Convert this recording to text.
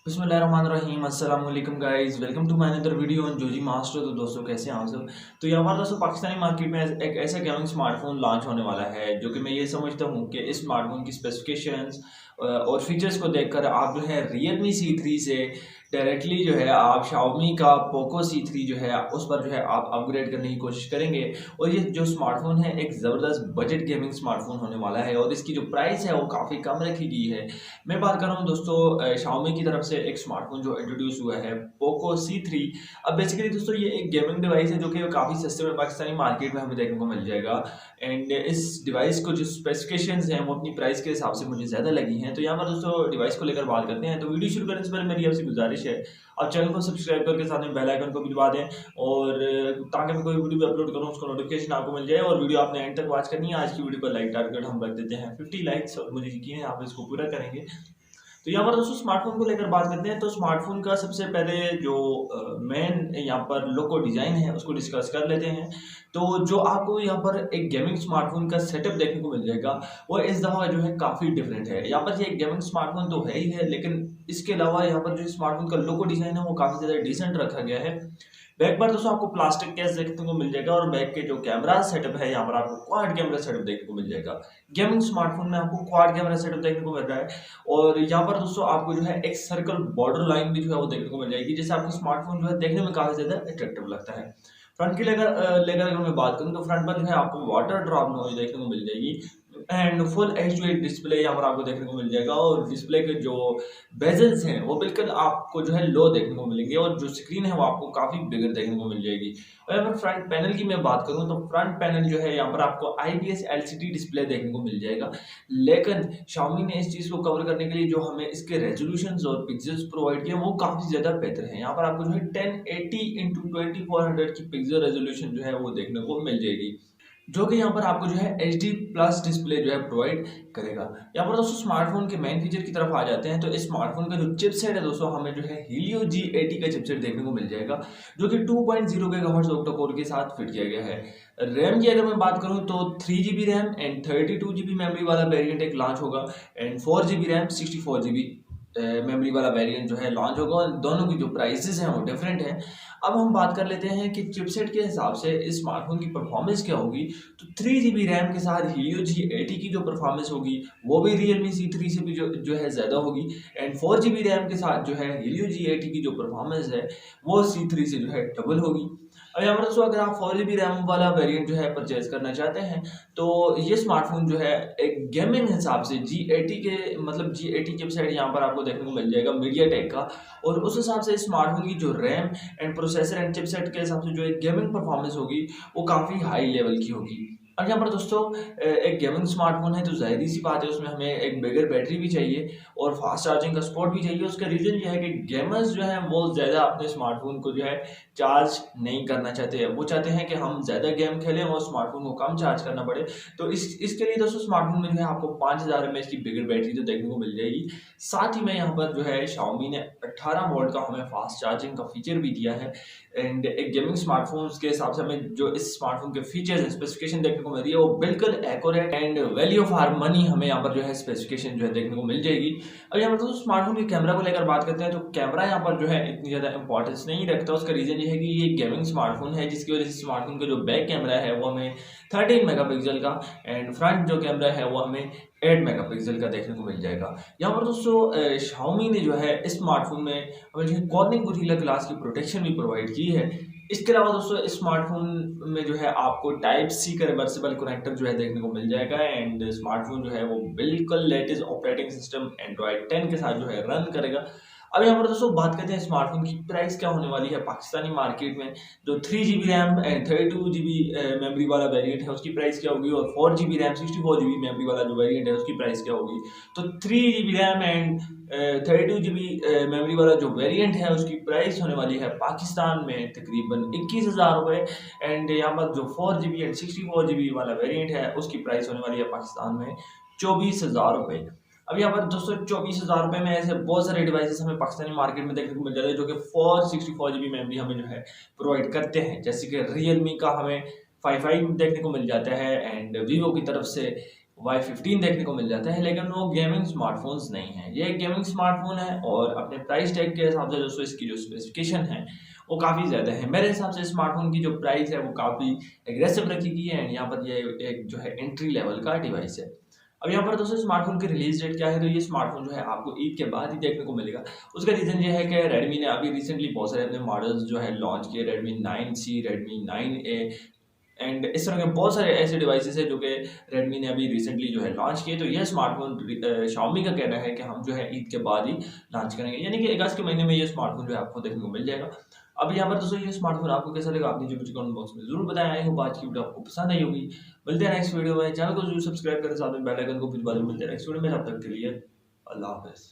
बिस्मिल्लाहिर्रहमानिर्रहीम अस्सलाम वालेकुम guys, welcome to my another video on जोजी मास्टर। तो दोस्तों कैसे हैं आप सब। तो यहाँ पर दोस्तों पाकिस्तानी मार्केट में एक ऐसा गेमिंग स्मार्टफोन लॉन्च होने वाला है जो कि मैं ये समझता हूँ कि इस स्मार्टफोन की स्पेसिफिकेशंस और फीचर्स को देखकर आप जो है Realme C3 से डायरेक्टली जो है आप Xiaomi का Poco C3 जो है उस पर जो है आप अपग्रेड करने की कोशिश करेंगे। और ये जो स्मार्टफोन है एक ज़बरदस्त बजट गेमिंग स्मार्टफोन होने वाला है और इसकी जो प्राइस है वो काफ़ी कम रखी गई है। मैं बात कर रहा हूँ दोस्तों Xiaomi की तरफ से एक स्मार्टफोन जो इंट्रोड्यूस हुआ है Poco C3। अब बेसिकली दोस्तों ये एक गेमिंग डिवाइस है जो कि काफ़ी सस्ते में पाकिस्तानी मार्केट में हमें देखने को मिल जाएगा। एंड इस डिवाइस को जो स्पेसिफिकेशंस हैं वो अपनी प्राइस के हिसाब से मुझे ज़्यादा लगी हैं। तो यहाँ पर दोस्तों डिवाइस को लेकर बात करते हैं। तो वीडियो शुरू करने से पहले मेरी आपसे गुजारिश है आप चैनल को सब्सक्राइब करके साथ में बेल आइकन को भी दबा दें और ताकि मैं कोई वीडियो भी अपलोड करूँ उसको नोटिफिकेशन आपको मिल जाए। और वीडियो आपने एंड तक वॉच करनी है। आज की वीडियो का लाइक टारगेट हम रख देते हैं 50 लाइक्स और मुझे यकीन है आप इसको पूरा करेंगे। तो यहाँ पर दोस्तों स्मार्टफोन को लेकर बात करते हैं। तो स्मार्टफोन का सबसे पहले जो मेन यहाँ पर लोगो डिज़ाइन है उसको डिस्कस कर लेते हैं। तो जो आपको यहाँ पर एक गेमिंग स्मार्टफोन का सेटअप देखने को मिल जाएगा वो इस दफ़ा जो है काफ़ी डिफरेंट है। यहाँ पर ये एक गेमिंग स्मार्टफोन तो है ही है, लेकिन इसके अलावा यहाँ पर जो स्मार्टफोन का लोगो डिज़ाइन है वो काफ़ी ज़्यादा डिसेंट रखा गया है। बैक पर दोस्तों आपको प्लास्टिक केस देखने को मिल जाएगा और बैक के जो कैमरा सेटअप है यहाँ पर आपको क्वाड कैमरा सेटअप देखने को मिल जाएगा। गेमिंग स्मार्टफोन में आपको क्वाड कैमरा सेटअप देखने को मिल रहा है। और यहाँ पर दोस्तों आपको जो है एक सर्कल बॉर्डर लाइन भी जो है वो देखने को मिल जाएगी, जिससे आपका स्मार्टफोन जो है देखने में काफी ज्यादा अट्रैक्टिव लगता है। फ्रंट की लेकर अगर मैं बात करूँ तो फ्रंट पर जो है आपको वाटर ड्रॉप नॉइज देखने को मिल जाएगी एंड फुल एच डिस्प्ले यहाँ पर आपको देखने को मिल जाएगा। और डिस्प्ले के जो बेजल्स हैं वो बिल्कुल आपको जो है लो देखने को मिलेंगे और जो स्क्रीन है वो आपको काफी बिगर देखने को मिल जाएगी। और यहाँ पर फ्रंट पैनल की मैं बात करूँ तो फ्रंट पैनल जो है यहाँ पर आपको IPS LCD डिस्प्ले देखने को मिल जाएगा। लेकिन Xiaomi ने इस चीज को कवर करने के लिए जो हमें इसके रेजोल्यूशन और पिक्सल्स प्रोवाइड किए वो काफी ज्यादा बेहतर है। यहाँ पर आपको जो है 1080 इंटू 2400 की पिक्सल रेजोल्यूशन जो है वो देखने को मिल जाएगी, जो कि यहाँ पर आपको जो है HD+ डिस्प्ले जो है प्रोवाइड करेगा। यहाँ पर दोस्तों स्मार्टफोन के मेन फीचर की तरफ आ जाते हैं। तो इस स्मार्टफोन का जो चिपसेट है दोस्तों हमें जो है Helio G80 का चिपसेट देखने को मिल जाएगा, जो कि 2.0 GHz ऑक्टा कोर के साथ फिट किया गया है। रैम की अगर मैं बात करूँ तो 3GB RAM and 32GB memory वाला वेरिएंट एक लॉन्च होगा and 4GB RAM 64GB memory वाला वेरिएंट जो है लॉन्च होगा। और दोनों की जो प्राइसेस हैं वो डिफरेंट हैं। अब हम बात कर लेते हैं कि चिपसेट के हिसाब से इस स्मार्टफोन की परफॉर्मेंस क्या होगी। तो 3GB रैम के साथ Helio G80 की जो परफॉर्मेंस होगी वो भी Realme C3 से भी जो है ज़्यादा होगी एंड 4GB रैम के साथ जो है Helio G80 की जो परफॉर्मेंस है वो C3 से जो है डबल होगी। अब यहाँ पर दोस्तों अगर आप 4GB रैम वाला वेरिएंट जो है परचेज करना चाहते हैं तो ये स्मार्टफोन जो है एक गेमिंग हिसाब से G80 के मतलब G80 चिपसेट यहाँ पर आपको देखने को मिल जाएगा MediaTek का। और उस हिसाब से स्मार्टफोन की जो RAM and processor and chipset के हिसाब से जो एक गेमिंग परफॉर्मेंस होगी वो काफ़ी हाई लेवल की होगी। अब यहाँ पर दोस्तों एक गेमिंग स्मार्टफोन है तो जाहिर सी बात है उसमें हमें एक बिगर बैटरी भी चाहिए और फास्ट चार्जिंग का सपोर्ट भी चाहिए। उसका रीज़न ये है कि गेमर्स जो है वो ज़्यादा अपने स्मार्टफोन को जो है चार्ज नहीं करना चाहते हैं। वो चाहते हैं कि हम ज़्यादा गेम खेलें और स्मार्टफोन को कम चार्ज करना पड़े। तो इसके लिए दोस्तों स्मार्टफोन में जो है आपको 5000 mAh की बिगर बैटरी तो देखने को मिल जाएगी। साथ ही में यहाँ पर जो है Xiaomi ने 18 वोल्ट का हमें फास्ट चार्जिंग का फीचर भी दिया है। एंड एक गेमिंग स्मार्टफोन के हिसाब से हमें जो इस स्मार्टफोन के फीचर्स एंड स्पेसिफिकेशन देखने को मिल रही है वो बिल्कुल accurate and value for money हमें यहाँ पर जो है स्पेसिफिकेशन जो है देखने को मिल जाएगी। अब यहाँ पर दोस्तों स्मार्टफोन के कैमरा को लेकर बात करते हैं तो कैमरा यहाँ पर जो है इतनी ज़्यादा इंपॉर्टेंस नहीं रखता। उसका रीज़न ये है कि ये गेमिंग स्मार्टफोन है जिसकी वजह से स्मार्टफोन का जो बैक कैमरा है वो हमें 13 मेगापिक्सल का एंड फ्रंट जो कैमरा है वो हमें 8 मेगापिक्सल का देखने को मिल जाएगा। यहाँ पर दोस्तों Xiaomi ने जो है इस स्मार्टफोन में हमें जो है कॉर्निंग गोरिल्ला ग्लास की प्रोटेक्शन भी प्रोवाइड की है। इसके अलावा दोस्तों इस स्मार्टफोन में जो है आपको Type-C का रिवर्सिबल कनेक्टर जो है देखने को मिल जाएगा एंड स्मार्टफोन जो है वो बिल्कुल लेटेस्ट ऑपरेटिंग सिस्टम Android 10 के साथ जो है रन करेगा। अब यहाँ पर दोस्तों बात करते हैं स्मार्टफोन की प्राइस क्या होने वाली है पाकिस्तानी मार्केट में। जो 3GB RAM and 32GB memory वाला वेरिएंट है उसकी प्राइस क्या होगी और 4GB रैम 64GB मेमोरी वाला जो वेरिएंट है उसकी प्राइस क्या होगी। तो 3GB RAM and 32GB memory वाला जो वेरिएंट है उसकी प्राइस होने वाली है पाकिस्तान में तकरीबन 21,000 रुपये एंड यहाँ पर जो 4GB एंड 64GB वाला वेरिएंट है उसकी प्राइस होने वाली है पाकिस्तान में 24,000 रुपये। अब यहाँ पर दोस्तों 24,000 रुपये में ऐसे बहुत सारे डिवाइसेस हमें पाकिस्तानी मार्केट में देखने को मिल जाते हैं जो कि 464GB मेमोरी हमें जो है प्रोवाइड करते हैं। जैसे कि Realme का हमें 55 देखने को मिल जाता है एंड Vivo की तरफ से Y15 देखने को मिल जाता है, लेकिन वो गेमिंग स्मार्टफोन्स नहीं है। ये एक गेमिंग स्मार्टफोन है और अपने प्राइस टैग के हिसाब से दोस्तों इसकी जो स्पेसिफिकेशन है वो काफ़ी ज़्यादा है। मेरे हिसाब से स्मार्टफोन की जो प्राइस है वो काफ़ी एग्रेसिव रखी गई है एंड यहाँ पर ये एक जो है एंट्री लेवल का डिवाइस है। अब यहाँ पर दोस्तों स्मार्टफोन की रिलीज डेट क्या है, तो ये स्मार्टफोन जो है आपको ईद के बाद ही देखने को मिलेगा। उसका रीज़न ये है कि रेडमी ने अभी रिसेंटली बहुत सारे अपने मॉडल्स जो है लॉन्च किए, Redmi 9C, Redmi 9A and इस तरह के बहुत सारे ऐसे डिवाइसेस है जो कि रेडमी ने अभी रिसेंटली जो है लॉन्च किए। तो यह स्मार्टफोन शाओमी का कहना है कि हम जो है ईद के बाद ही लॉन्च करेंगे, यानी कि अगस्त के महीने में ये स्मार्टफोन जो है आपको देखने को मिल जाएगा। अब यहाँ पर दोस्तों ये स्मार्टफोन आपको कैसा लगा, आपने जो मुझे कमेंट बॉक्स में जरूर बताया। आई होप आज की वीडियो आपको पसंद आई होगी। मिलते हैं नेक्स्ट वीडियो में, चैनल को जरूर सब्सक्राइब करें, साथ में बेल आइकन को भी बाद में मिलते हैं नेक्स्ट वीडियो में। तब तक के लिए अल्लाह हाफिज़।